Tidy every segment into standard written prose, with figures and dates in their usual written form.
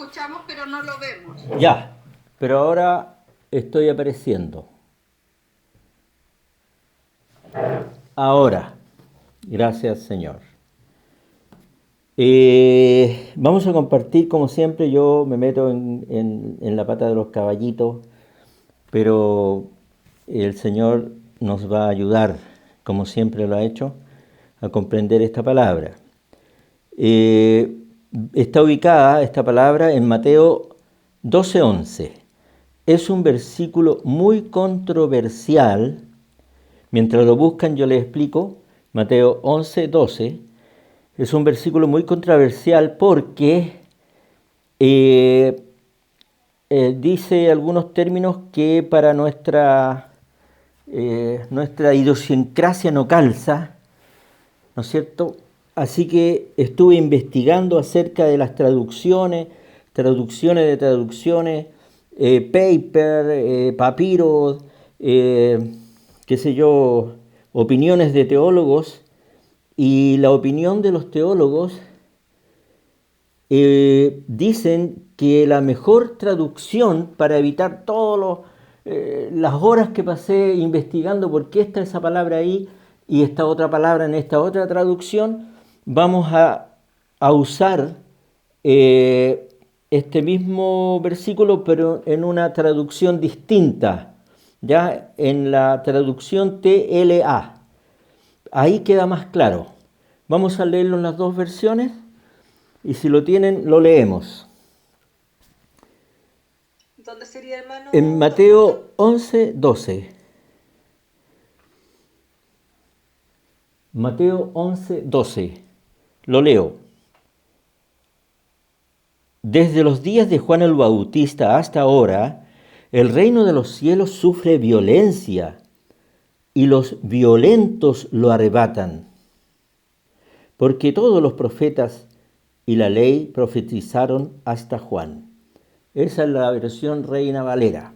escuchamos, pero no lo vemos. Ya, pero ahora estoy apareciendo. Ahora, gracias Señor. Vamos a compartir, como siempre, yo me meto en la pata de los caballitos, pero el Señor nos va a ayudar, como siempre lo ha hecho, a comprender esta palabra. Está ubicada esta palabra en Mateo 12:11. Es un versículo muy controversial. Mientras lo buscan yo les explico. Mateo 11:12 es un versículo muy controversial porque dice algunos términos que para nuestra idiosincrasia no calza, ¿no es cierto? Así que estuve investigando acerca de las traducciones de traducciones, paper, papiros, qué sé yo, opiniones de teólogos, y la opinión de los teólogos dicen que la mejor traducción para evitar todas las horas que pasé investigando por qué está esa palabra ahí y esta otra palabra en esta otra traducción, vamos a usar este mismo versículo pero en una traducción distinta, ya en la traducción TLA. Ahí queda más claro. Vamos a leerlo en las dos versiones y si lo tienen lo leemos. ¿Dónde sería, hermano? En Mateo 11:12. Mateo 11:12. Lo leo. Desde los días de Juan el Bautista hasta ahora, el reino de los cielos sufre violencia y los violentos lo arrebatan. Porque todos los profetas y la ley profetizaron hasta Juan. Esa es la versión Reina Valera.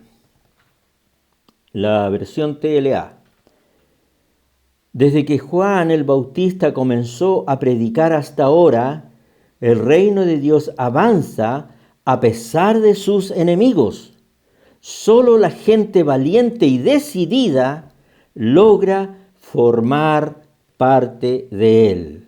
La versión TLA. Desde que Juan el Bautista comenzó a predicar hasta ahora, el reino de Dios avanza a pesar de sus enemigos. Solo la gente valiente y decidida logra formar parte de él.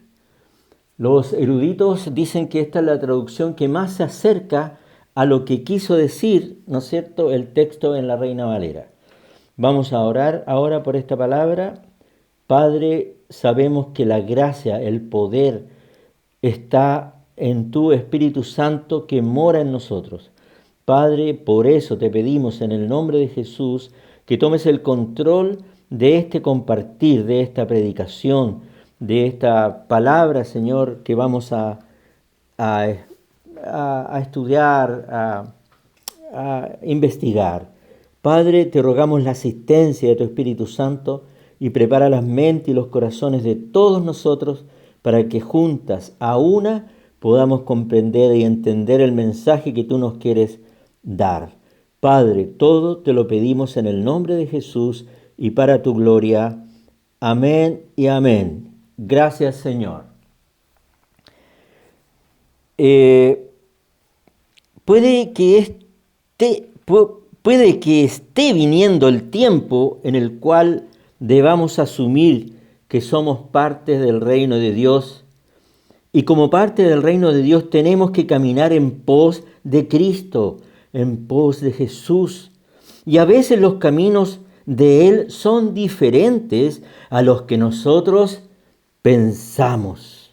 Los eruditos dicen que esta es la traducción que más se acerca a lo que quiso decir, ¿no es cierto?, el texto en la Reina Valera. Vamos a orar ahora por esta palabra. Padre, sabemos que la gracia, el poder está en tu Espíritu Santo que mora en nosotros. Padre, por eso te pedimos en el nombre de Jesús que tomes el control de este compartir, de esta predicación, de esta palabra, Señor, que vamos a estudiar, a investigar. Padre, te rogamos la asistencia de tu Espíritu Santo y prepara las mentes y los corazones de todos nosotros para que juntas, a una, podamos comprender y entender el mensaje que tú nos quieres dar. Padre, todo te lo pedimos en el nombre de Jesús y para tu gloria. Amén y amén. Gracias, Señor. Puede que esté viniendo el tiempo en el cual debamos asumir que somos parte del reino de Dios, y como parte del reino de Dios tenemos que caminar en pos de Cristo, en pos de Jesús. Y a veces los caminos de Él son diferentes a los que nosotros pensamos.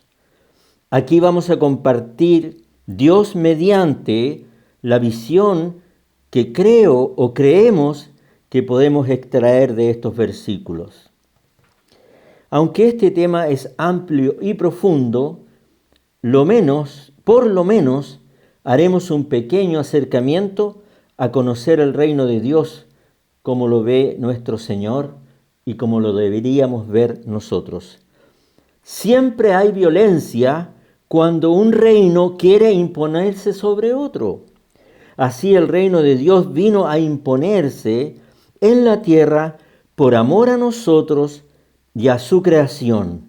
Aquí vamos a compartir, Dios mediante, la visión que creo o creemos que podemos extraer de estos versículos. Aunque este tema es amplio y profundo, por lo menos, haremos un pequeño acercamiento a conocer el reino de Dios como lo ve nuestro Señor y como lo deberíamos ver nosotros. Siempre hay violencia cuando un reino quiere imponerse sobre otro. Así el reino de Dios vino a imponerse en la tierra por amor a nosotros y a su creación.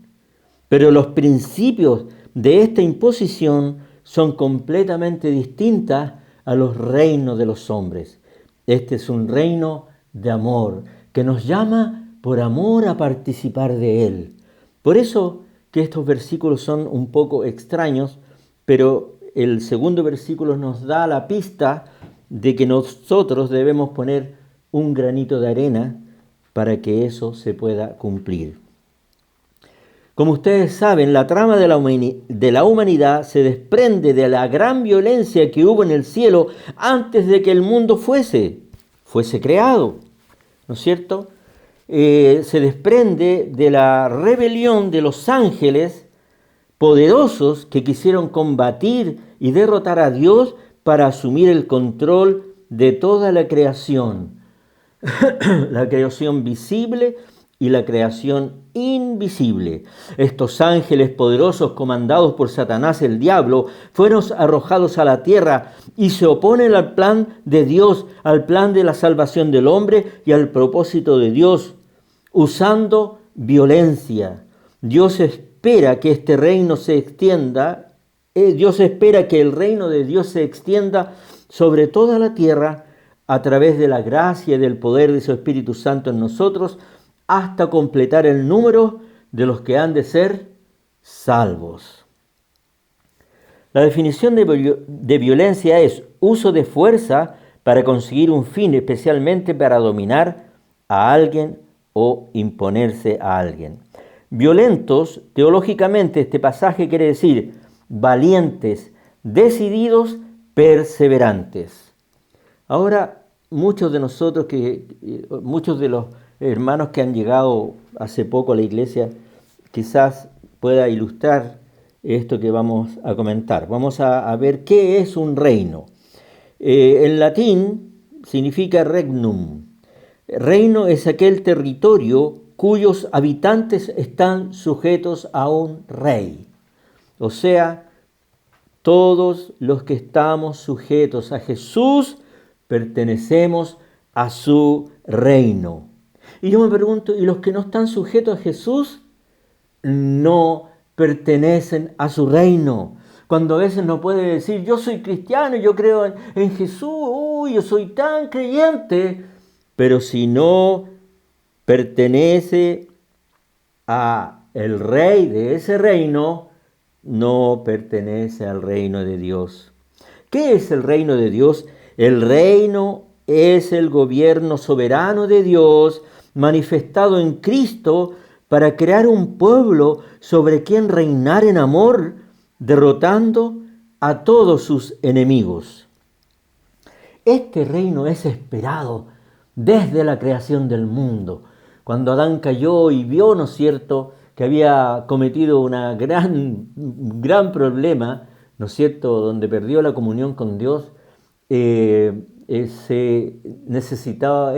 Pero los principios de esta imposición son completamente distintas a los reinos de los hombres. Este es un reino de amor que nos llama por amor a participar de él. Por eso que estos versículos son un poco extraños, pero el segundo versículo nos da la pista de que nosotros debemos poner un granito de arena para que eso se pueda cumplir. Como ustedes saben, la trama de la humanidad se desprende de la gran violencia que hubo en el cielo antes de que el mundo fuese creado, ¿no es cierto? Se desprende de la rebelión de los ángeles poderosos que quisieron combatir y derrotar a Dios para asumir el control de toda la creación, la creación visible y la creación invisible. Estos ángeles poderosos comandados por Satanás el diablo fueron arrojados a la tierra y se oponen al plan de Dios, al plan de la salvación del hombre y al propósito de Dios, usando violencia. Dios espera que este reino se extienda, Dios espera que el reino de Dios se extienda sobre toda la tierra a través de la gracia y del poder de su Espíritu Santo en nosotros, hasta completar el número de los que han de ser salvos. La definición de violencia es uso de fuerza para conseguir un fin, especialmente para dominar a alguien o imponerse a alguien. Violentos, teológicamente, este pasaje quiere decir valientes, decididos, perseverantes. Ahora, muchos de los hermanos que han llegado hace poco a la iglesia, quizás pueda ilustrar esto que vamos a comentar. Vamos a ver qué es un reino. En latín significa regnum. Reino es aquel territorio cuyos habitantes están sujetos a un rey. O sea, todos los que estamos sujetos a Jesús pertenecemos a su reino. Y yo me pregunto, ¿y los que no están sujetos a Jesús no pertenecen a su reino? Cuando a veces no puede decir, yo soy cristiano, yo creo en Jesús, yo soy tan creyente, pero si no pertenece a el rey de ese reino, no pertenece al reino de Dios. ¿Qué es el reino de Dios? El reino es el gobierno soberano de Dios manifestado en Cristo para crear un pueblo sobre quien reinar en amor, derrotando a todos sus enemigos. Este reino es esperado desde la creación del mundo. Cuando Adán cayó y vio, ¿no es cierto?, que había cometido un gran problema, ¿no es cierto?, donde perdió la comunión con Dios, él necesitó,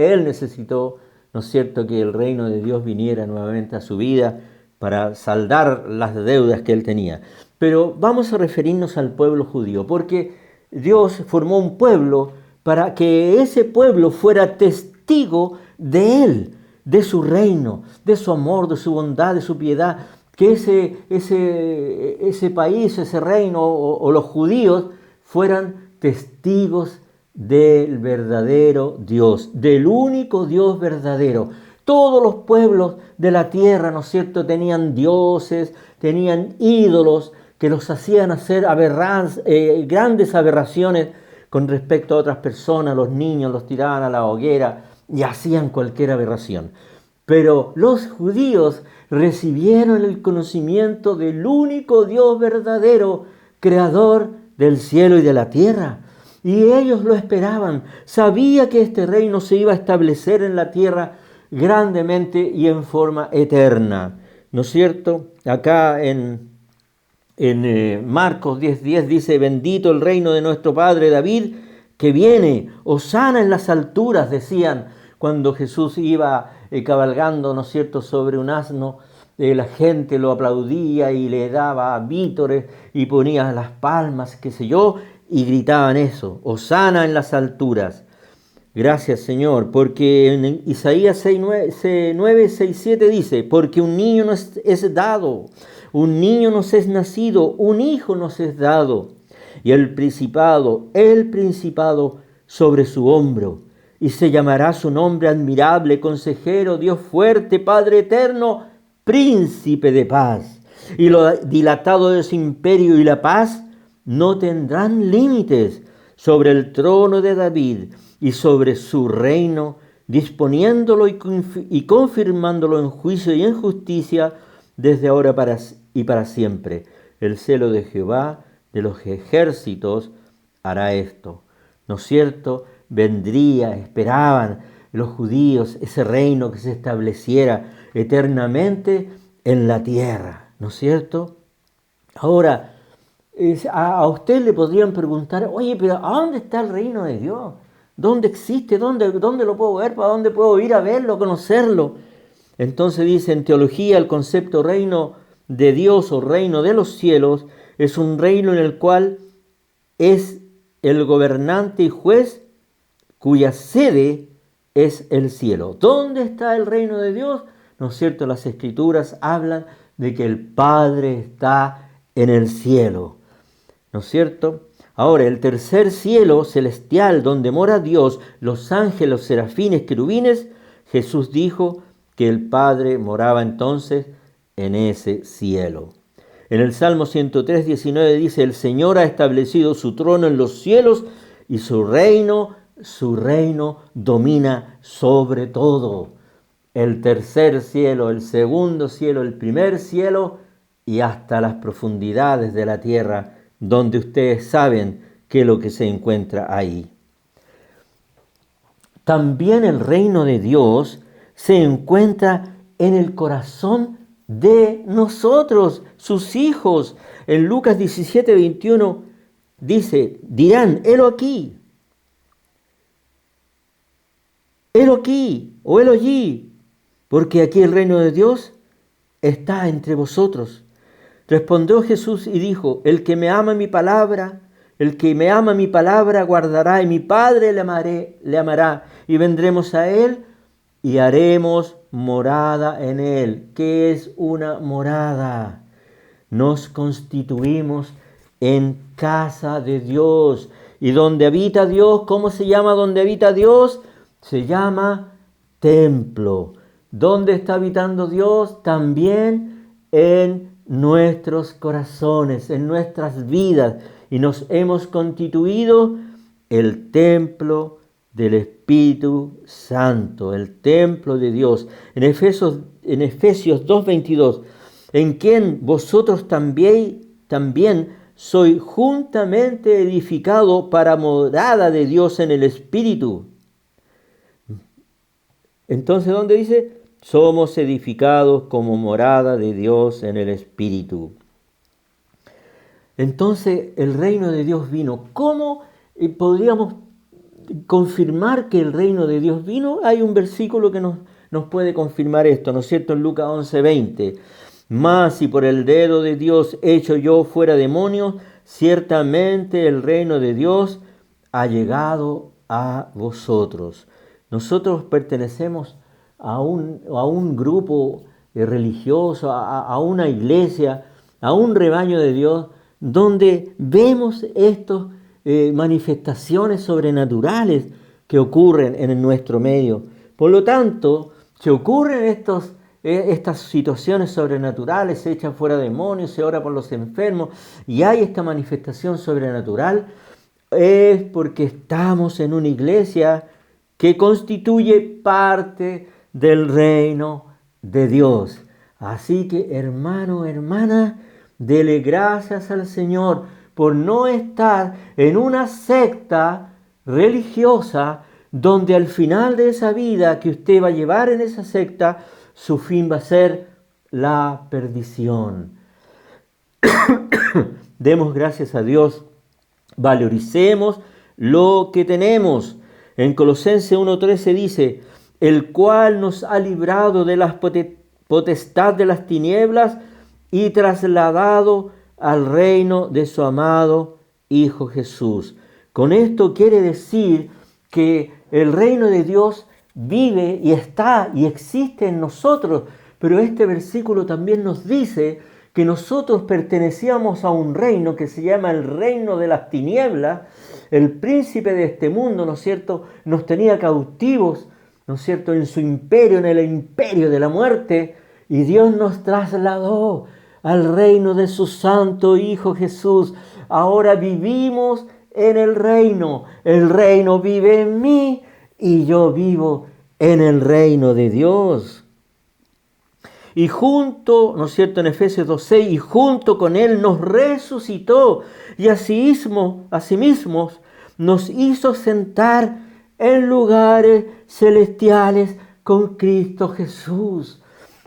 ¿no es cierto?, que el reino de Dios viniera nuevamente a su vida para saldar las deudas que él tenía. Pero vamos a referirnos al pueblo judío, porque Dios formó un pueblo para que ese pueblo fuera testigo de él, de su reino, de su amor, de su bondad, de su piedad, que ese país, ese reino o los judíos fueran testigos del verdadero Dios, del único Dios verdadero. Todos los pueblos de la tierra, ¿no es cierto?, tenían dioses, tenían ídolos que los hacían hacer grandes aberraciones con respecto a otras personas. Los niños los tiraban a la hoguera y hacían cualquier aberración. Pero los judíos recibieron el conocimiento del único Dios verdadero, creador del cielo y de la tierra. Y ellos lo esperaban. Sabía que este reino se iba a establecer en la tierra grandemente y en forma eterna. ¿No es cierto? Acá en Marcos 10:10 dice, bendito el reino de nuestro padre David, que viene, hosana en las alturas, decían cuando Jesús iba cabalgando, ¿no es cierto?, sobre un asno. La gente lo aplaudía y le daba vítores y ponía las palmas, qué sé yo, y gritaban eso, hosana en las alturas. Gracias, Señor, porque en Isaías 9:6-7 dice, porque un niño nos es dado, un niño nos es nacido, un hijo nos es dado, y el principado sobre su hombro. Y se llamará su nombre admirable, consejero, Dios fuerte, Padre eterno, príncipe de paz. Y lo dilatado de su imperio y la paz no tendrán límites sobre el trono de David y sobre su reino, disponiéndolo y confirmándolo en juicio y en justicia desde ahora y para siempre. El celo de Jehová de los ejércitos hará esto. ¿No es cierto? Vendría, esperaban los judíos ese reino que se estableciera eternamente en la tierra, ¿no es cierto? Ahora, a usted le podrían preguntar, oye, pero ¿a dónde está el reino de Dios? ¿Dónde existe? ¿Dónde lo puedo ver? ¿Para dónde puedo ir a verlo, a conocerlo? Entonces dice en teología el concepto reino de Dios o reino de los cielos es un reino en el cual es el gobernante y juez cuya sede es el cielo. ¿Dónde está el reino de Dios? ¿No es cierto? Las Escrituras hablan de que el Padre está en el cielo. ¿No es cierto? Ahora, el tercer cielo celestial donde mora Dios, los ángeles, los serafines, querubines, Jesús dijo que el Padre moraba entonces en ese cielo. En el Salmo 103, 19 dice, el Señor ha establecido su trono en los cielos y su reino domina sobre todo. El tercer cielo, el segundo cielo, el primer cielo y hasta las profundidades de la tierra, donde ustedes saben qué es lo que se encuentra ahí. También el reino de Dios se encuentra en el corazón de nosotros, sus hijos. En Lucas 17, 21 dice, dirán, helo aquí o helo allí, porque aquí el reino de Dios está entre vosotros. Respondió Jesús y dijo, el que me ama mi palabra guardará, y mi Padre le amará, y vendremos a él y haremos morada en él. ¿Qué es una morada? Nos constituimos en casa de Dios. Y donde habita Dios, ¿cómo se llama donde habita Dios? Se llama templo. ¿Dónde está habitando Dios? También en nuestros corazones, en nuestras vidas. Y nos hemos constituido el templo del Espíritu Santo, el templo de Dios. En Efesios 2:22, en quien vosotros también sois juntamente edificado para morada de Dios en el Espíritu. Entonces, ¿dónde dice? Somos edificados como morada de Dios en el Espíritu. Entonces, el reino de Dios vino. ¿Cómo podríamos confirmar que el reino de Dios vino? Hay un versículo que nos puede confirmar esto, ¿no es cierto? En Lucas 11:20. Mas si por el dedo de Dios echo yo fuera demonios, ciertamente el reino de Dios ha llegado a vosotros. Nosotros pertenecemos a un grupo religioso, a una iglesia, a un rebaño de Dios, donde vemos estas manifestaciones sobrenaturales que ocurren en nuestro medio. Por lo tanto, se ocurren estas situaciones sobrenaturales, se echan fuera demonios, se ora por los enfermos y hay esta manifestación sobrenatural, es porque estamos en una iglesia que constituye parte del reino de Dios. Así que, hermano, hermana, dele gracias al Señor por no estar en una secta religiosa donde al final de esa vida que usted va a llevar en esa secta, su fin va a ser la perdición. Demos gracias a Dios, valoricemos lo que tenemos. En Colosenses 1:13 dice, el cual nos ha librado de la potestad de las tinieblas y trasladado al reino de su amado Hijo Jesús. Con esto quiere decir que el reino de Dios vive y está y existe en nosotros, pero este versículo también nos dice que nosotros pertenecíamos a un reino que se llama el reino de las tinieblas. El príncipe de este mundo, ¿no es cierto?, nos tenía cautivos, ¿no es cierto?, en su imperio, en el imperio de la muerte, y Dios nos trasladó al reino de su santo Hijo Jesús. Ahora vivimos en el reino vive en mí y yo vivo en el reino de Dios. Y junto, ¿no es cierto?, en Efesios 2:6, y junto con Él nos resucitó y asimismo nos hizo sentar en lugares celestiales con Cristo Jesús.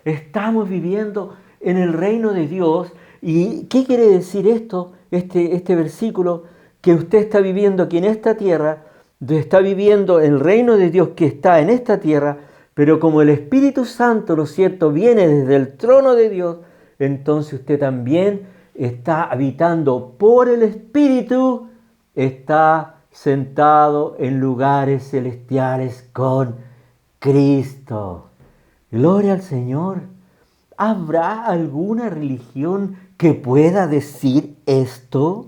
Estamos viviendo en el reino de Dios. ¿Y qué quiere decir esto? Este versículo, que usted está viviendo aquí en esta tierra, está viviendo el reino de Dios que está en esta tierra, pero como el Espíritu Santo, ¿no es cierto?, viene desde el trono de Dios, entonces usted también está habitando por el Espíritu, está sentado en lugares celestiales con Cristo. Gloria al Señor. ¿Habrá alguna religión que pueda decir esto?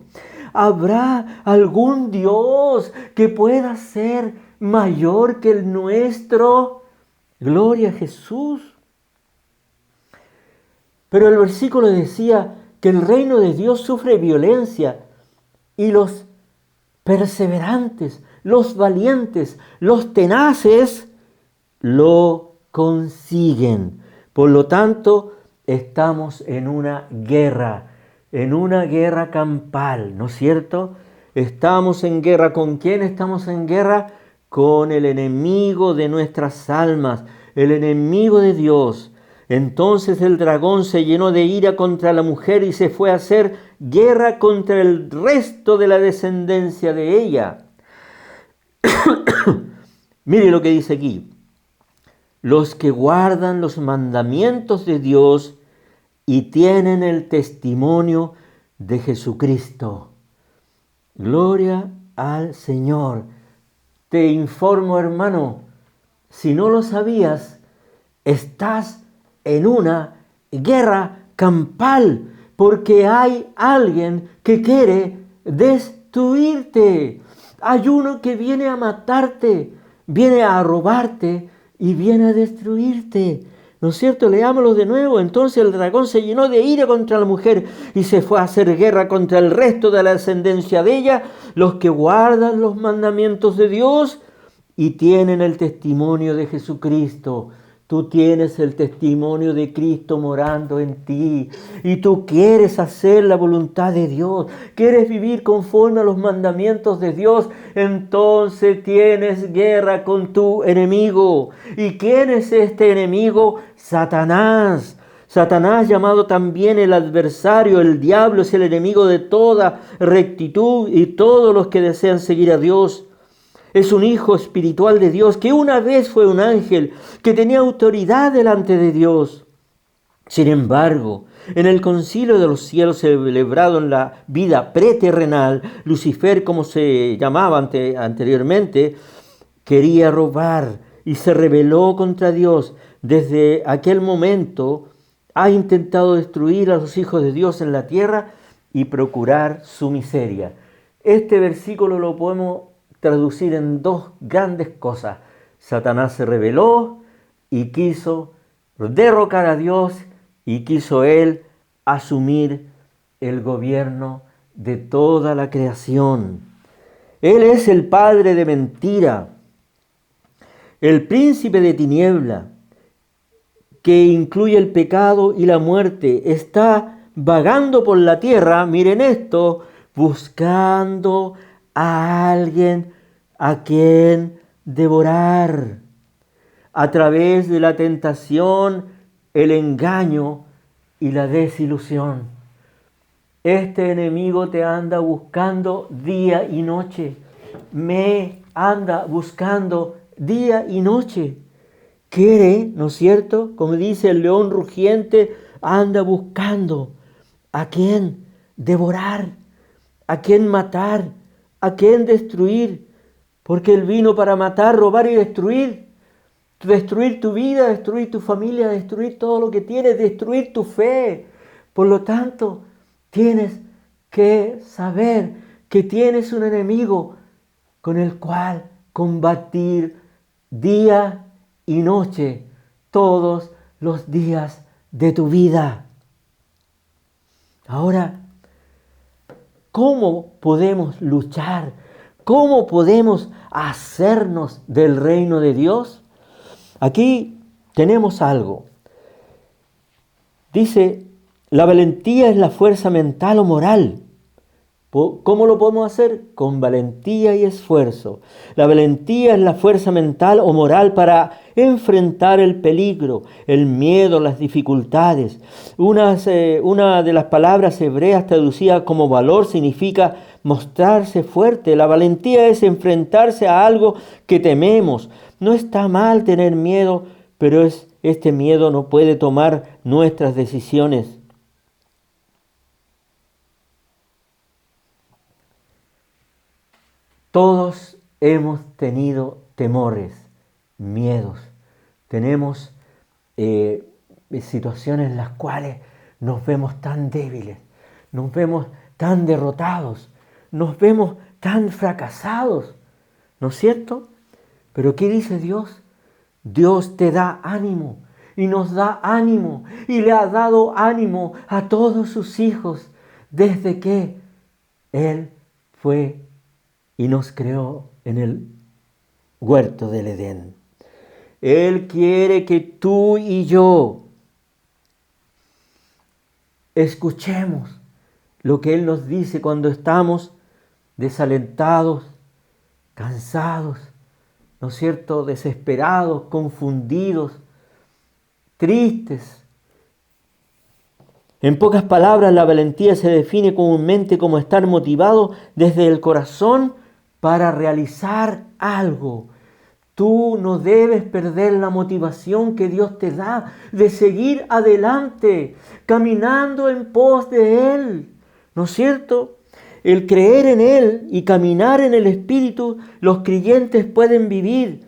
¿Habrá algún Dios que pueda ser mayor que el nuestro? Gloria a Jesús. Pero el versículo decía que el reino de Dios sufre violencia y los perseverantes, los valientes, los tenaces lo consiguen. Por lo tanto, estamos en una guerra campal, ¿no es cierto? Estamos en guerra. ¿Con quién estamos en guerra? Con el enemigo de nuestras almas, el enemigo de Dios. Entonces el dragón se llenó de ira contra la mujer y se fue a hacer guerra contra el resto de la descendencia de ella. Mire lo que dice aquí. Los que guardan los mandamientos de Dios y tienen el testimonio de Jesucristo. Gloria al Señor. Te informo, hermano, si no lo sabías, estás en una guerra campal, porque hay alguien que quiere destruirte. Hay uno que viene a matarte, viene a robarte y viene a destruirte. ¿No es cierto? Leámoslo de nuevo. Entonces el dragón se llenó de ira contra la mujer y se fue a hacer guerra contra el resto de la descendencia de ella, los que guardan los mandamientos de Dios y tienen el testimonio de Jesucristo. Tú tienes el testimonio de Cristo morando en ti y tú quieres hacer la voluntad de Dios, quieres vivir conforme a los mandamientos de Dios, entonces tienes guerra con tu enemigo. ¿Y quién es este enemigo? Satanás. Satanás, llamado también el adversario, el diablo, es el enemigo de toda rectitud y todos los que desean seguir a Dios. Es un hijo espiritual de Dios que una vez fue un ángel que tenía autoridad delante de Dios. Sin embargo, en el concilio de los cielos celebrado en la vida preterrenal, Lucifer, como se llamaba anteriormente, quería robar y se rebeló contra Dios. Desde aquel momento ha intentado destruir a los hijos de Dios en la tierra y procurar su miseria. Este versículo lo podemos traducir en dos grandes cosas. Satanás se rebeló y quiso derrocar a Dios y quiso él asumir el gobierno de toda la creación. Él es el padre de mentira, el príncipe de tiniebla, que incluye el pecado y la muerte. Está vagando por la tierra, miren esto, buscando a alguien a quien devorar a través de la tentación, el engaño y la desilusión. Este enemigo te anda buscando día y noche. Me anda buscando día y noche. Quiere, ¿no es cierto? Como dice el león rugiente, anda buscando a quién devorar, a quién matar, a quién destruir, porque Él vino para matar, robar y destruir. Destruir tu vida, destruir tu familia, destruir todo lo que tienes, destruir tu fe. Por lo tanto, tienes que saber que tienes un enemigo con el cual combatir día y noche, todos los días de tu vida. Ahora, ¿cómo podemos luchar? ¿Cómo podemos hacernos del reino de Dios? Aquí tenemos algo. Dice, la valentía es la fuerza mental o moral. ¿Cómo lo podemos hacer? Con valentía y esfuerzo. La valentía es la fuerza mental o moral para enfrentar el peligro, el miedo, las dificultades. Una de las palabras hebreas traducida como valor significa mostrarse fuerte. La valentía es enfrentarse a algo que tememos. No está mal tener miedo, pero este miedo no puede tomar nuestras decisiones. Todos hemos tenido temores, miedos. Tenemos situaciones en las cuales nos vemos tan débiles, nos vemos tan derrotados, nos vemos tan fracasados, ¿no es cierto? Pero ¿qué dice Dios? Dios te da ánimo y nos da ánimo y le ha dado ánimo a todos sus hijos desde que Él fue y nos creó en el huerto del Edén. Él quiere que tú y yo escuchemos lo que Él nos dice cuando estamos desalentados, cansados, ¿no es cierto?, desesperados, confundidos, tristes. En pocas palabras, la valentía se define comúnmente como estar motivado desde el corazón para realizar algo. Tú no debes perder la motivación que Dios te da de seguir adelante, caminando en pos de Él. ¿No es cierto? El creer en Él y caminar en el Espíritu, los creyentes pueden vivir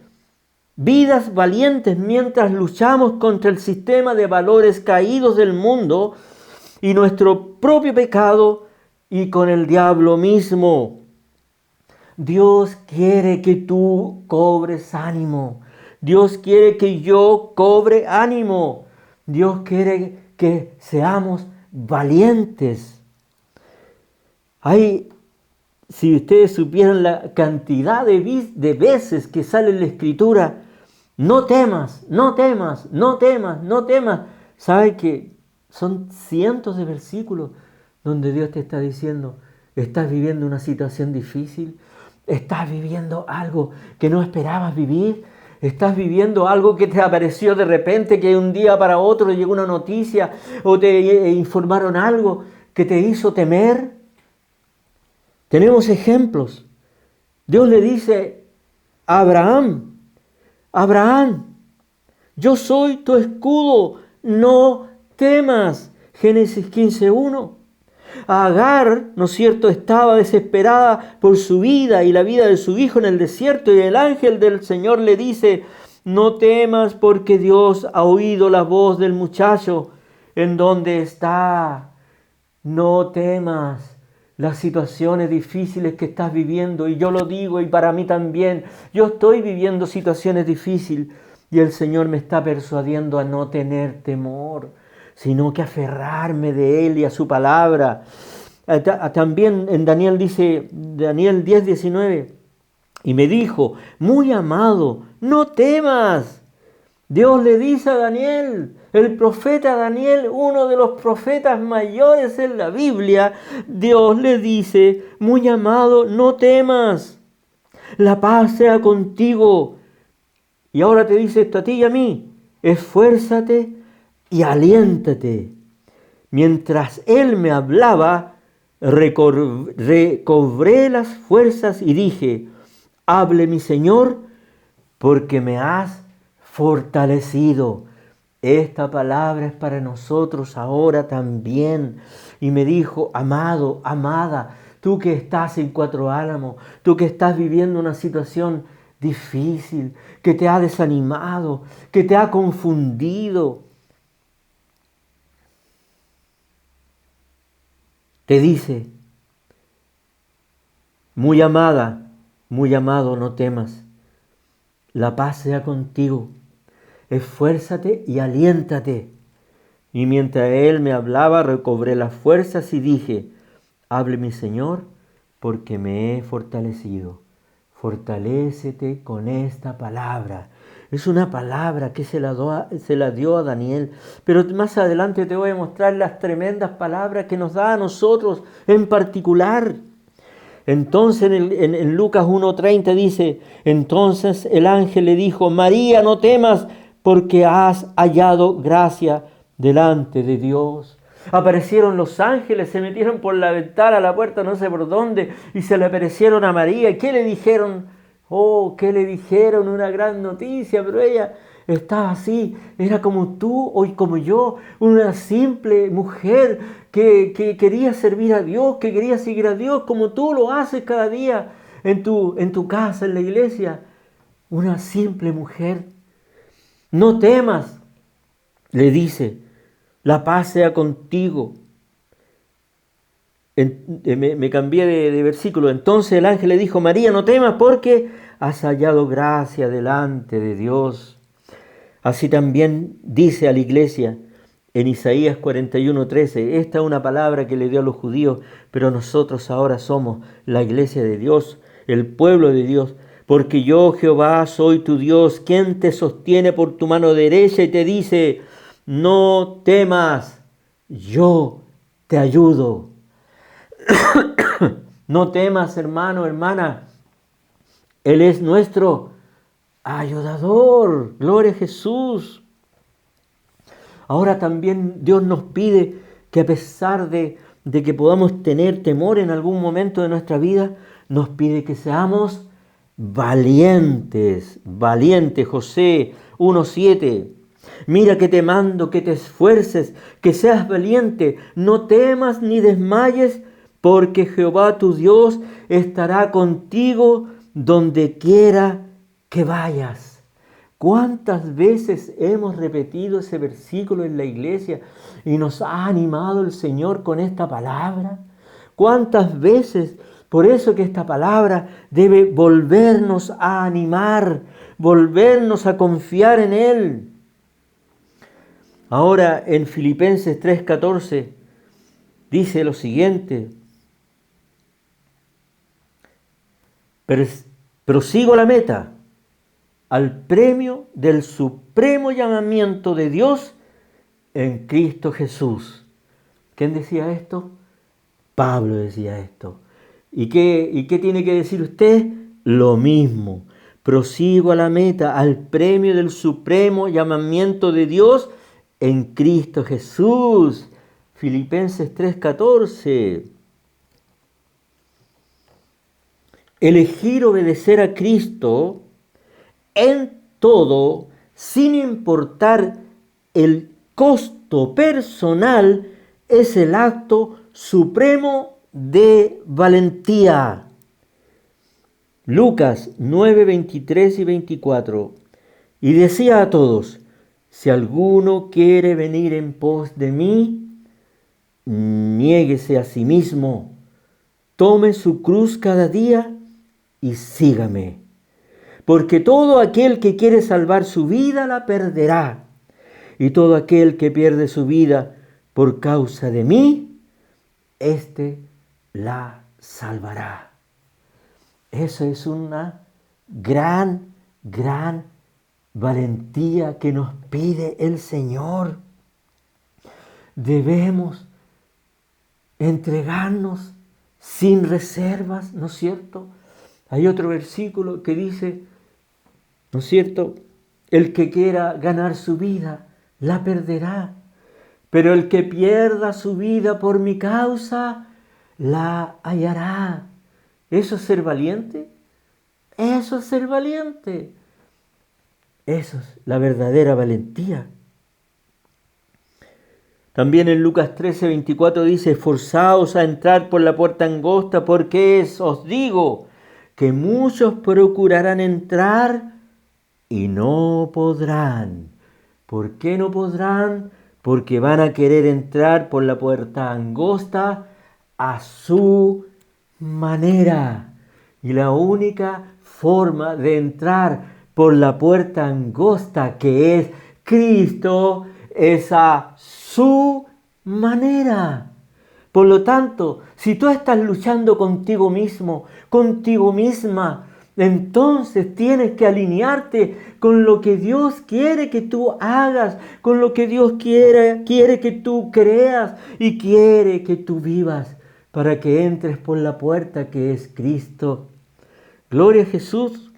vidas valientes mientras luchamos contra el sistema de valores caídos del mundo y nuestro propio pecado y con el diablo mismo. Dios quiere que tú cobres ánimo. Dios quiere que yo cobre ánimo. Dios quiere que seamos valientes. Si ustedes supieran la cantidad de veces que sale en la Escritura, no temas, no temas, no temas, no temas. ¿Sabe que son cientos de versículos donde Dios te está diciendo, estás viviendo una situación difícil? ¿Estás viviendo algo que no esperabas vivir? ¿Estás viviendo algo que te apareció de repente, que de un día para otro llegó una noticia o te informaron algo que te hizo temer? Tenemos ejemplos. Dios le dice a Abraham, Abraham, yo soy tu escudo, no temas. Génesis 15:1. Agar, ¿no es cierto?, estaba desesperada por su vida y la vida de su hijo en el desierto, y el ángel del Señor le dice, no temas porque Dios ha oído la voz del muchacho en donde está. No temas las situaciones difíciles que estás viviendo, y yo lo digo y para mí también, yo estoy viviendo situaciones difíciles y el Señor me está persuadiendo a no tener temor, sino que aferrarme de Él y a su palabra. También en Daniel dice, Daniel 10:19, y me dijo, muy amado, no temas. Dios le dice a Daniel, el profeta Daniel, uno de los profetas mayores en la Biblia, Dios le dice, muy amado, no temas, la paz sea contigo. Y ahora te dice esto a ti y a mí, esfuérzate y aliéntate. Mientras él me hablaba, recobré las fuerzas y dije, hable mi Señor, porque me has fortalecido. Esta palabra es para nosotros ahora también. Y me dijo, amado, amada, tú que estás en Cuatro Álamos, tú que estás viviendo una situación difícil, que te ha desanimado, que te ha confundido. te dice, muy amada, muy amado, no temas, la paz sea contigo, esfuérzate y aliéntate. Y mientras él me hablaba, recobré las fuerzas y dije, hable mi Señor, porque me he fortalecido. Fortalécete con esta palabra. Es una palabra que se la dio a Daniel. Pero más adelante te voy a mostrar las tremendas palabras que nos da a nosotros en particular. Entonces en Lucas 1:30 dice, entonces el ángel le dijo, María, no temas, porque has hallado gracia delante de Dios. Aparecieron los ángeles, se metieron por la ventana, a la puerta, no sé por dónde, y se le aparecieron a María. ¿Y qué le dijeron? Oh, ¿qué le dijeron? Una gran noticia, pero ella estaba así, era como tú o como yo, una simple mujer que quería servir a Dios, que quería seguir a Dios como tú lo haces cada día en tu casa, en la iglesia. Una simple mujer. No temas, le dice, la paz sea contigo. Me cambié de versículo. Entonces el ángel le dijo, María, no temas porque has hallado gracia delante de Dios. Así también dice a la iglesia en Isaías 41:13. Esta es una palabra que le dio a los judíos, pero nosotros ahora somos la iglesia de Dios, el pueblo de Dios. Porque yo, Jehová, soy tu Dios, quien te sostiene por tu mano derecha y te dice, no temas, yo te ayudo. No temas, hermano, hermana. Él es nuestro ayudador. Gloria a Jesús. Ahora también Dios nos pide que a pesar de que podamos tener temor en algún momento de nuestra vida, nos pide que seamos valientes. Valientes, José 1:7. Mira que te mando, que te esfuerces, que seas valiente. No temas ni desmayes, porque Jehová tu Dios estará contigo donde quiera que vayas. ¿Cuántas veces hemos repetido ese versículo en la iglesia y nos ha animado el Señor con esta palabra? ¿Cuántas veces? Por eso que esta palabra debe volvernos a animar, volvernos a confiar en Él. Ahora en Filipenses 3:14 dice lo siguiente, prosigo la meta, al premio del supremo llamamiento de Dios en Cristo Jesús. ¿Quién decía esto? Pablo decía esto. ¿Y qué tiene que decir usted? Lo mismo. Prosigo a la meta, al premio del supremo llamamiento de Dios en Cristo Jesús. Filipenses 3:14. Elegir obedecer a Cristo en todo, sin importar el costo personal, es el acto supremo de valentía. Lucas 9:23 y 24. Y decía a todos, si alguno quiere venir en pos de mí, niéguese a sí mismo, tome su cruz cada día y sígame. Porque todo aquel que quiere salvar su vida la perderá. Y todo aquel que pierde su vida por causa de mí, éste la salvará. Eso es una gran valentía que nos pide el Señor. Debemos entregarnos sin reservas, ¿no es cierto? Hay otro versículo que dice, ¿no es cierto? El que quiera ganar su vida, la perderá. Pero el que pierda su vida por mi causa, la hallará. ¿Eso es ser valiente? Eso es ser valiente. Eso es la verdadera valentía. También en Lucas 13:24 dice, esforzaos a entrar por la puerta angosta, porque os digo, que muchos procurarán entrar y no podrán. ¿Por qué no podrán? Porque van a querer entrar por la puerta angosta a su manera. Y la única forma de entrar por la puerta angosta, que es Cristo, es a su manera. Por lo tanto, si tú estás luchando contigo mismo, contigo misma, entonces tienes que alinearte con lo que Dios quiere que tú hagas, con lo que Dios quiere que tú creas y quiere que tú vivas, para que entres por la puerta que es Cristo. Gloria a Jesús.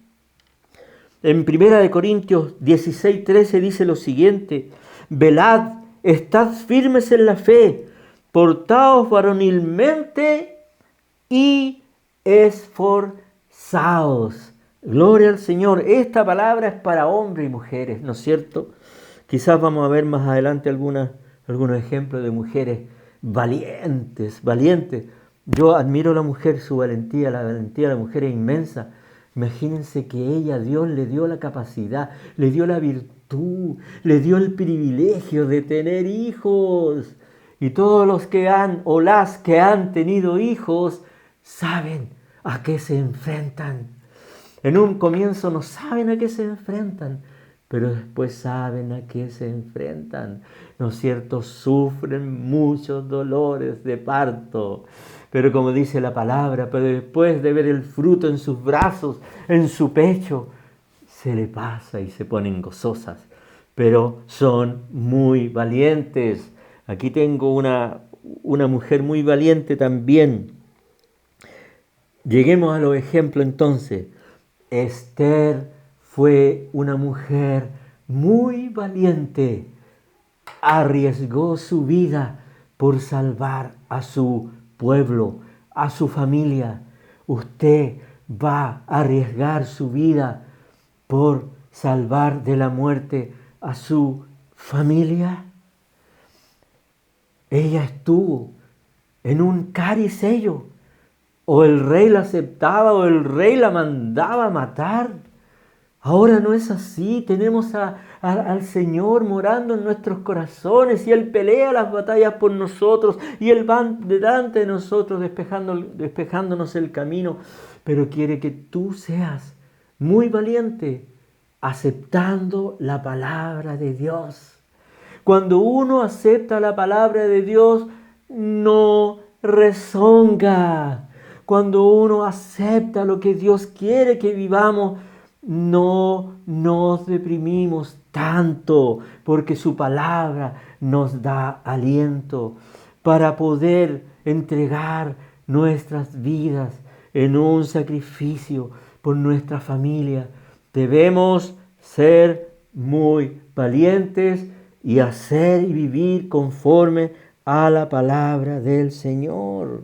En 1 Corintios 16:13 dice lo siguiente: velad, estad firmes en la fe, portaos varonilmente y esforzaos. Gloria al Señor. Esta palabra es para hombres y mujeres, ¿no es cierto? Quizás vamos a ver más adelante algunos ejemplos de mujeres valientes. Yo admiro a la mujer, su valentía. La valentía de la mujer es inmensa. Imagínense que ella, Dios le dio la capacidad, le dio la virtud, le dio el privilegio de tener hijos. Y todos los que han o las que han tenido hijos saben a qué se enfrentan. En un comienzo no saben a qué se enfrentan, pero después saben a qué se enfrentan. ¿No es cierto? Sufren muchos dolores de parto. Pero como dice la palabra, pero después de ver el fruto en sus brazos, en su pecho, se le pasa y se ponen gozosas. Pero son muy valientes. Aquí tengo una mujer muy valiente también. Lleguemos a los ejemplos entonces. Esther fue una mujer muy valiente. Arriesgó su vida por salvar a su pueblo, a su familia. Usted va a arriesgar su vida por salvar de la muerte a su familia. Ella estuvo en un caricello. O el rey la aceptaba o el rey la mandaba a matar. Ahora no es así. Tenemos al Señor morando en nuestros corazones y Él pelea las batallas por nosotros y Él va delante de nosotros despejándonos el camino. Pero quiere que tú seas muy valiente aceptando la palabra de Dios. Cuando uno acepta la palabra de Dios, no rezonga. Cuando uno acepta lo que Dios quiere que vivamos, no nos deprimimos tanto, porque su palabra nos da aliento para poder entregar nuestras vidas en un sacrificio por nuestra familia. Debemos ser muy valientes y hacer y vivir conforme a la palabra del Señor.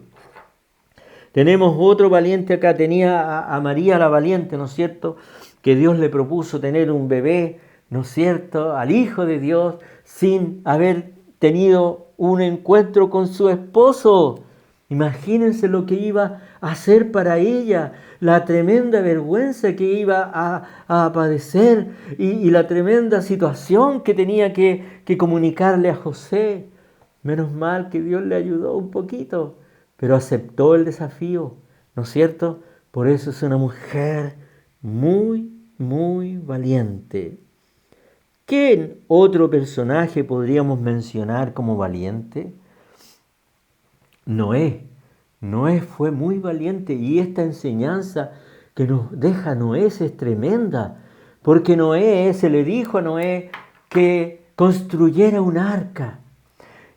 Tenemos otro valiente acá, tenía a María la valiente, ¿no es cierto? Que Dios le propuso tener un bebé, ¿no es cierto? Al Hijo de Dios, sin haber tenido un encuentro con su esposo. Imagínense lo que iba a hacer para ella, la tremenda vergüenza que iba a padecer y la tremenda situación que tenía que comunicarle a José. Menos mal que Dios le ayudó un poquito, pero aceptó el desafío, ¿no es cierto? Por eso es una mujer muy, muy valiente. ¿Qué otro personaje podríamos mencionar como valiente? Noé. Noé fue muy valiente y esta enseñanza que nos deja Noé es tremenda, porque se le dijo a Noé que construyera un arca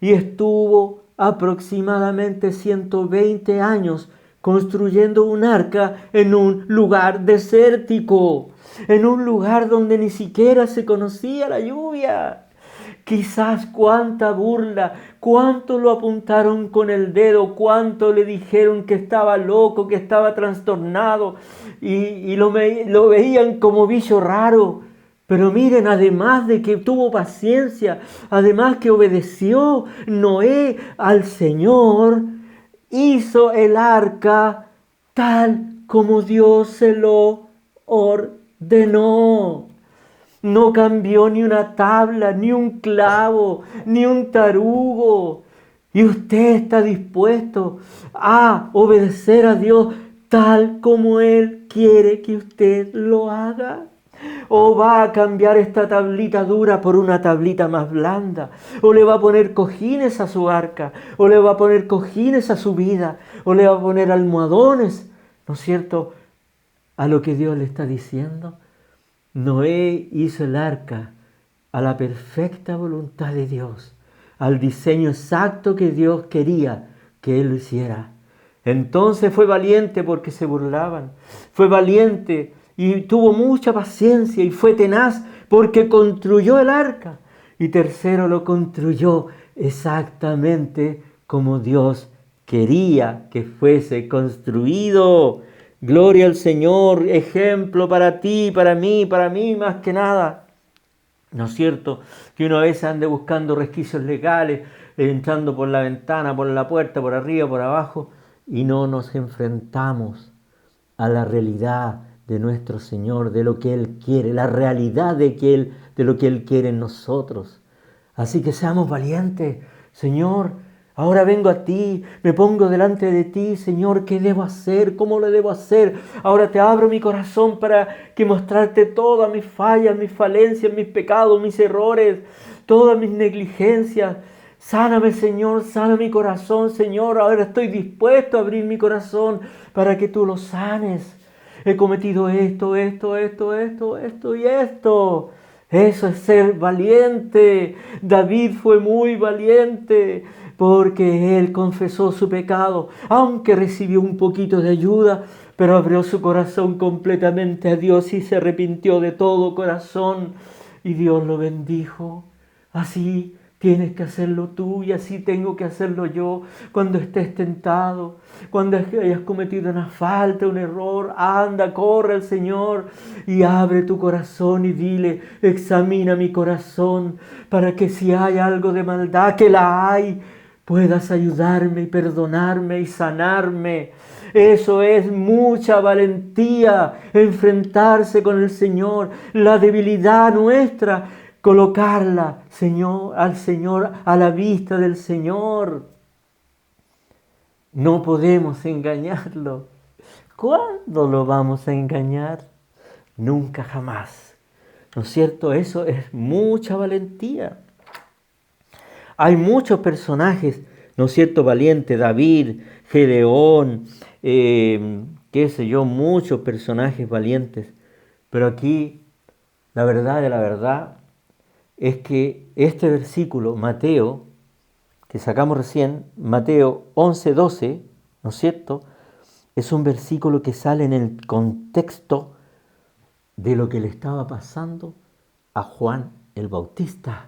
y estuvo aproximadamente 120 años construyendo un arca en un lugar desértico, en un lugar donde ni siquiera se conocía la lluvia. Quizás cuánta burla, cuánto lo apuntaron con el dedo, cuánto le dijeron que estaba loco, que estaba trastornado y lo veían como bicho raro. Pero miren, además de que tuvo paciencia, además que obedeció Noé al Señor, hizo el arca tal como Dios se lo ordenó. No cambió ni una tabla, ni un clavo, ni un tarugo. Y usted está dispuesto a obedecer a Dios tal como Él quiere que usted lo haga. O va a cambiar esta tablita dura por una tablita más blanda. O le va a poner cojines a su arca. O le va a poner cojines a su vida. O le va a poner almohadones, ¿no es cierto?, a lo que Dios le está diciendo. Noé hizo el arca a la perfecta voluntad de Dios, al diseño exacto que Dios quería que él lo hiciera. Entonces fue valiente porque se burlaban. Fue valiente y tuvo mucha paciencia y fue tenaz porque construyó el arca. Y tercero, lo construyó exactamente como Dios quería que fuese construido. Gloria al Señor, ejemplo para ti, para mí más que nada. ¿No es cierto? Que uno a veces ande buscando resquicios legales, entrando por la ventana, por la puerta, por arriba, por abajo, y no nos enfrentamos a la realidad de nuestro Señor, de lo que Él quiere, la realidad de lo que Él quiere en nosotros. Así que seamos valientes. Señor, ahora vengo a ti, me pongo delante de ti, Señor, ¿qué debo hacer? ¿Cómo lo debo hacer? Ahora te abro mi corazón para que mostrarte todas mis fallas, mis falencias, mis pecados, mis errores, todas mis negligencias. Sáname, Señor, sana mi corazón, Señor. Ahora estoy dispuesto a abrir mi corazón para que tú lo sanes. He cometido esto y esto. Eso es ser valiente. David fue muy valiente porque él confesó su pecado, aunque recibió un poquito de ayuda, pero abrió su corazón completamente a Dios y se arrepintió de todo corazón y Dios lo bendijo. Así tienes que hacerlo tú y así tengo que hacerlo yo cuando estés tentado, cuando hayas cometido una falta, un error. Anda, corre al Señor y abre tu corazón y dile: examina mi corazón para que si hay algo de maldad, que la hay, puedas ayudarme y perdonarme y sanarme. Eso es mucha valentía, enfrentarse con el Señor, la debilidad nuestra, colocarla, al Señor, a la vista del Señor. No podemos engañarlo. ¿Cuándo lo vamos a engañar? Nunca jamás. ¿No es cierto? Eso es mucha valentía. Hay muchos personajes, ¿no es cierto?, valientes. David, Gedeón, qué sé yo, muchos personajes valientes. Pero aquí, la verdad de la verdad, es que este versículo, Mateo, que sacamos recién, Mateo 11:12, ¿no es cierto?, es un versículo que sale en el contexto de lo que le estaba pasando a Juan el Bautista.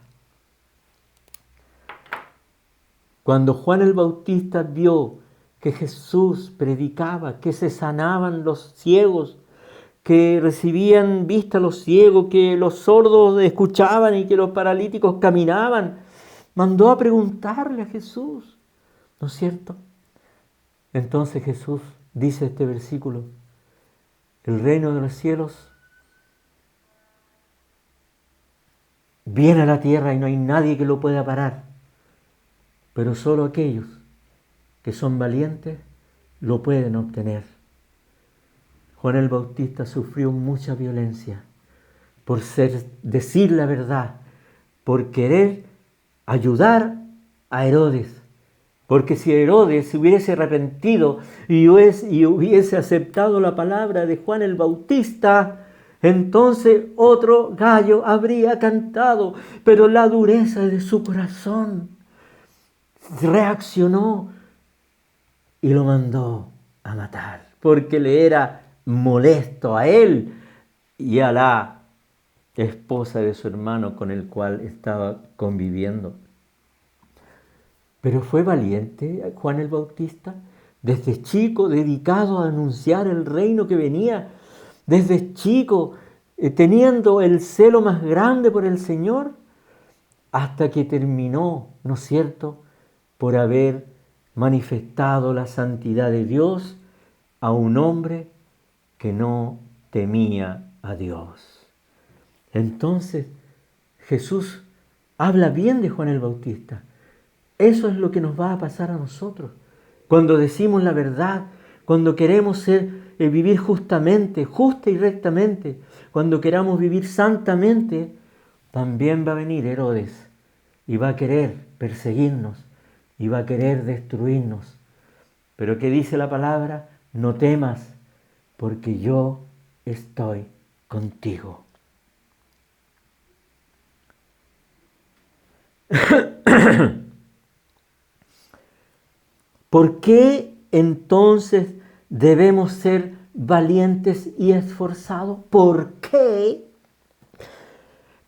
Cuando Juan el Bautista vio que Jesús predicaba, que se sanaban los ciegos, que recibían vista los ciegos, que los sordos escuchaban y que los paralíticos caminaban, mandó a preguntarle a Jesús, ¿no es cierto? Entonces Jesús dice este versículo: el reino de los cielos viene a la tierra y no hay nadie que lo pueda parar, pero solo aquellos que son valientes lo pueden obtener. Juan el Bautista sufrió mucha violencia por decir la verdad, por querer ayudar a Herodes. Porque si Herodes se hubiese arrepentido y hubiese aceptado la palabra de Juan el Bautista, entonces otro gallo habría cantado. Pero la dureza de su corazón reaccionó y lo mandó a matar, porque le era molesto a él y a la esposa de su hermano con el cual estaba conviviendo. Pero fue valiente Juan el Bautista, desde chico dedicado a anunciar el reino que venía, desde chico teniendo el celo más grande por el Señor, hasta que terminó, ¿no es cierto?, por haber manifestado la santidad de Dios a un hombre que no temía a Dios. Entonces Jesús habla bien de Juan el Bautista. Eso es lo que nos va a pasar a nosotros. Cuando decimos la verdad, cuando queremos vivir justamente, justa y rectamente, cuando queramos vivir santamente, también va a venir Herodes y va a querer perseguirnos y va a querer destruirnos. Pero ¿qué dice la palabra? No temas, porque yo estoy contigo. ¿Por qué entonces debemos ser valientes y esforzados? ¿Por qué?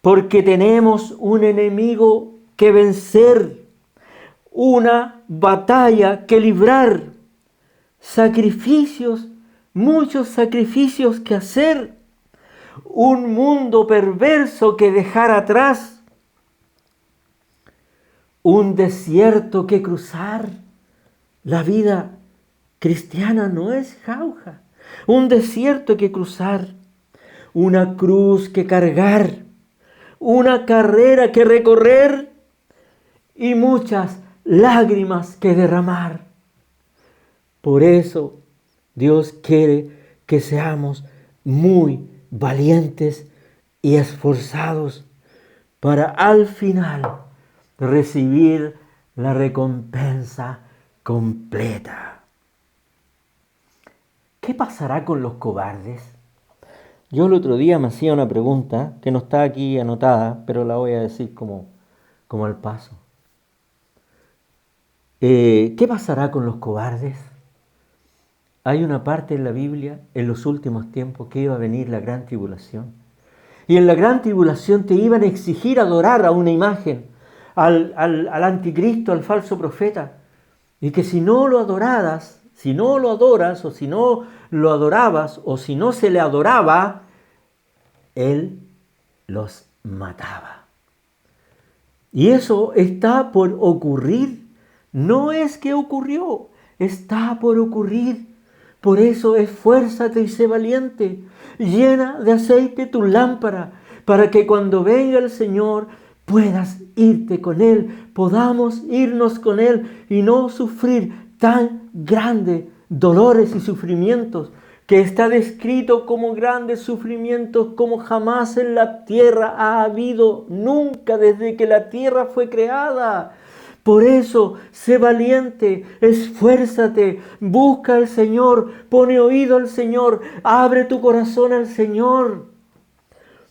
Porque tenemos un enemigo que vencer, una batalla que librar, sacrificios, muchos sacrificios que hacer, un mundo perverso que dejar atrás, un desierto que cruzar. La vida cristiana no es jauja, un desierto que cruzar, una cruz que cargar, una carrera que recorrer y muchas lágrimas que derramar. Por eso Dios quiere que seamos muy valientes y esforzados para al final recibir la recompensa completa. ¿Qué pasará con los cobardes? Yo el otro día me hacía una pregunta que no está aquí anotada, pero la voy a decir como al paso. ¿Qué pasará con los cobardes? Hay una parte en la Biblia, en los últimos tiempos, que iba a venir la gran tribulación. Y en la gran tribulación te iban a exigir adorar a una imagen, al anticristo, al falso profeta. Y que si no lo adoraras, si no lo adoras, o si no lo adorabas, o si no se le adoraba, él los mataba. Y eso está por ocurrir. No es que ocurrió, está por ocurrir. Por eso esfuérzate y sé valiente. Llena de aceite tu lámpara, para que cuando venga el Señor puedas irte con Él, podamos irnos con Él y no sufrir tan grandes dolores y sufrimientos, que está descrito como grandes sufrimientos como jamás en la tierra ha habido, nunca desde que la tierra fue creada. Por eso, sé valiente, esfuérzate, busca al Señor, pone oído al Señor, abre tu corazón al Señor.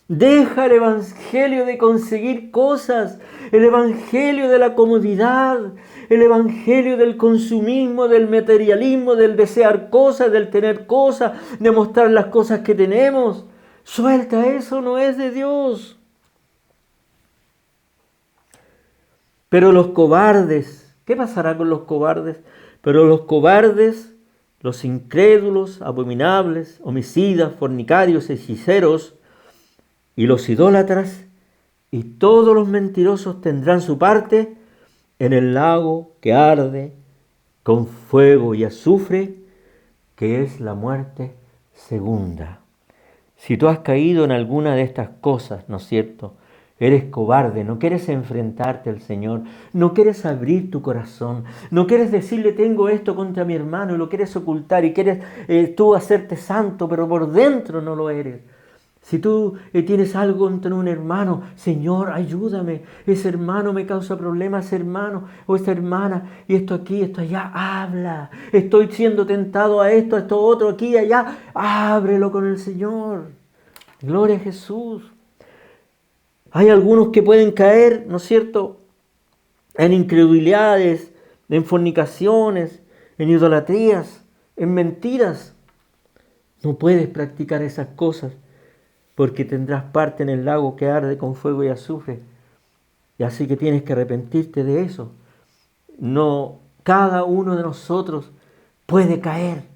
Deja el evangelio de conseguir cosas, el evangelio de la comodidad, el evangelio del consumismo, del materialismo, del desear cosas, del tener cosas, de mostrar las cosas que tenemos. Suelta eso, no es de Dios. Pero los cobardes, ¿qué pasará con los cobardes? Pero los cobardes, los incrédulos, abominables, homicidas, fornicarios, hechiceros y los idólatras y todos los mentirosos tendrán su parte en el lago que arde con fuego y azufre, que es la muerte segunda. Si tú has caído en alguna de estas cosas, ¿no es cierto?, eres cobarde, no quieres enfrentarte al Señor, no quieres abrir tu corazón, no quieres decirle tengo esto contra mi hermano y lo quieres ocultar y quieres tú hacerte santo, pero por dentro no lo eres. Si tú tienes algo contra un hermano, Señor, ayúdame, ese hermano me causa problemas, ese hermano o esta hermana, y esto aquí, esto allá, habla. Estoy siendo tentado a esto otro, aquí y allá, ábrelo con el Señor. Gloria a Jesús. Hay algunos que pueden caer, ¿no es cierto?, en incredulidades, en fornicaciones, en idolatrías, en mentiras. No puedes practicar esas cosas porque tendrás parte en el lago que arde con fuego y azufre. Y así que tienes que arrepentirte de eso. No, cada uno de nosotros puede caer.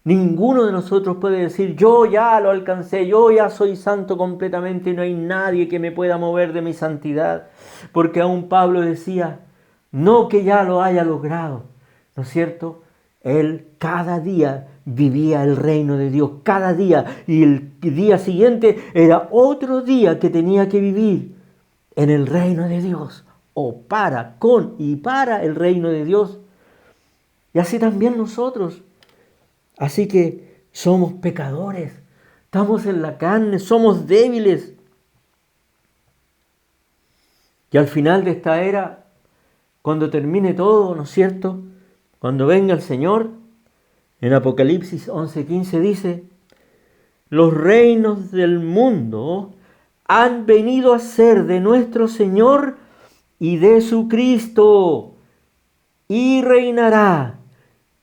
Ninguno de nosotros puede decir, yo ya lo alcancé, yo ya soy santo completamente y no hay nadie que me pueda mover de mi santidad. Porque aún Pablo decía, no que ya lo haya logrado, ¿no es cierto? Él cada día vivía el reino de Dios, cada día, y el día siguiente era otro día que tenía que vivir en el reino de Dios, o con y para el reino de Dios. Y así también nosotros. Así que somos pecadores, estamos en la carne, somos débiles. Y al final de esta era, cuando termine todo, ¿no es cierto? Cuando venga el Señor, en Apocalipsis 11:15 dice: los reinos del mundo han venido a ser de nuestro Señor y de su Cristo, y reinará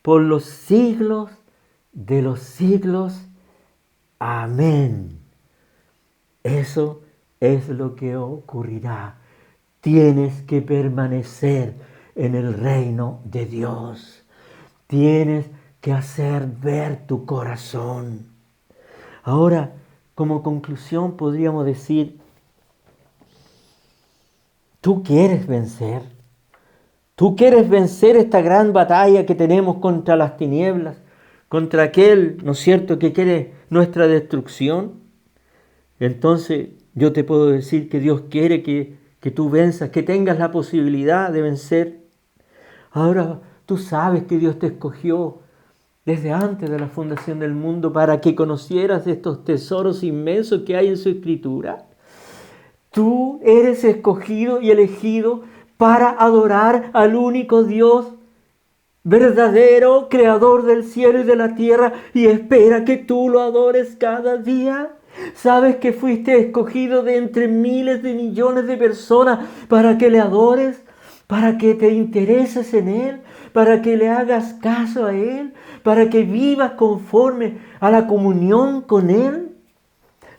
por los siglos de los siglos. Amén. Eso es lo que ocurrirá. Tienes que permanecer en el reino de Dios. Tienes que hacer ver tu corazón. Ahora, como conclusión podríamos decir, ¿tú quieres vencer? ¿Tú quieres vencer esta gran batalla que tenemos contra las tinieblas? Contra aquel, ¿no es cierto?, que quiere nuestra destrucción. Entonces yo te puedo decir que Dios quiere que tú venzas, que tengas la posibilidad de vencer. Ahora tú sabes que Dios te escogió desde antes de la fundación del mundo para que conocieras estos tesoros inmensos que hay en su Escritura. Tú eres escogido y elegido para adorar al único Dios verdadero, creador del cielo y de la tierra, y espera que tú lo adores cada día. Sabes que fuiste escogido de entre miles de millones de personas para que le adores, para que te intereses en Él, para que le hagas caso a Él, para que vivas conforme a la comunión con Él.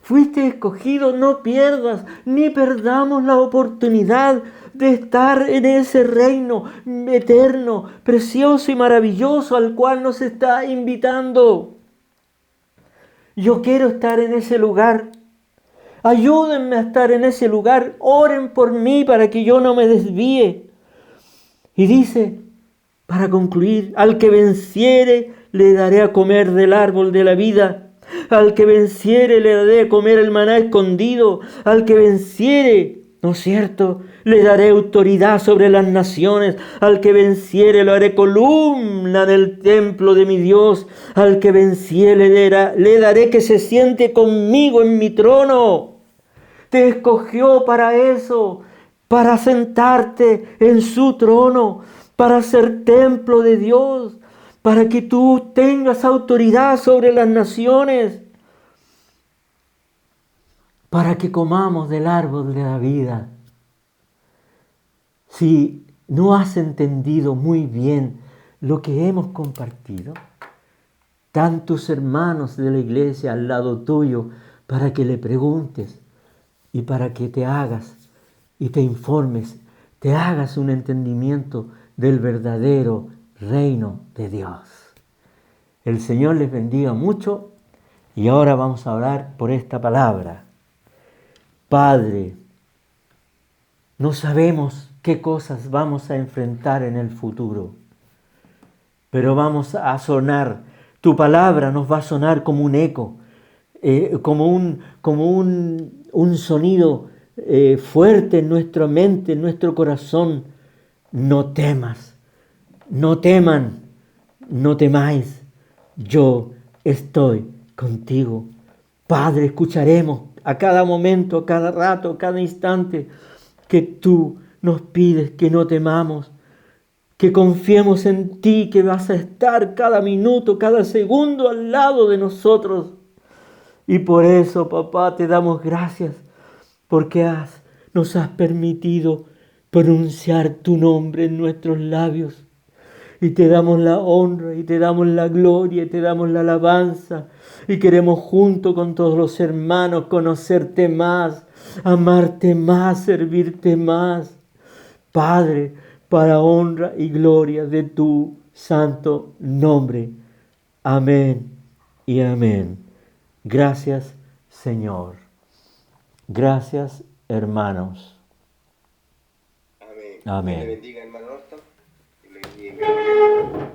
Fuiste escogido, no pierdas ni perdamos la oportunidad de estar en ese reino eterno, precioso y maravilloso al cual nos está invitando. Yo quiero estar en ese lugar. Ayúdenme a estar en ese lugar. Oren por mí para que yo no me desvíe. Y dice, para concluir, al que venciere le daré a comer del árbol de la vida. Al que venciere le daré a comer el maná escondido. Al que venciere, ¿no es cierto?, le daré autoridad sobre las naciones. Al que venciere lo haré columna del templo de mi Dios. Al que venciere le daré que se siente conmigo en mi trono. Te escogió para eso, para sentarte en su trono, para ser templo de Dios, para que tú tengas autoridad sobre las naciones, para que comamos del árbol de la vida. Si no has entendido muy bien lo que hemos compartido, están tus hermanos de la iglesia al lado tuyo para que le preguntes y para que te hagas y te informes, te hagas un entendimiento del verdadero reino de Dios. El Señor les bendiga mucho y ahora vamos a orar por esta palabra. Padre, no sabemos qué cosas vamos a enfrentar en el futuro, pero vamos a sonar. Tu palabra nos va a sonar como un eco, como un sonido fuerte en nuestra mente, en nuestro corazón. No temas, no teman, no temáis. Yo estoy contigo. Padre, escucharemos a cada momento, a cada rato, a cada instante que tú nos pides que no temamos, que confiemos en ti, que vas a estar cada minuto, cada segundo al lado de nosotros. Y por eso, papá, te damos gracias, porque nos has permitido pronunciar tu nombre en nuestros labios. Y te damos la honra, y te damos la gloria, y te damos la alabanza. Y queremos junto con todos los hermanos conocerte más, amarte más, servirte más. Padre, para honra y gloria de tu santo nombre. Amén y amén. Gracias, Señor. Gracias, hermanos. Amén. Amén. Dios le bendiga, hermano Norton. Dios le bendiga.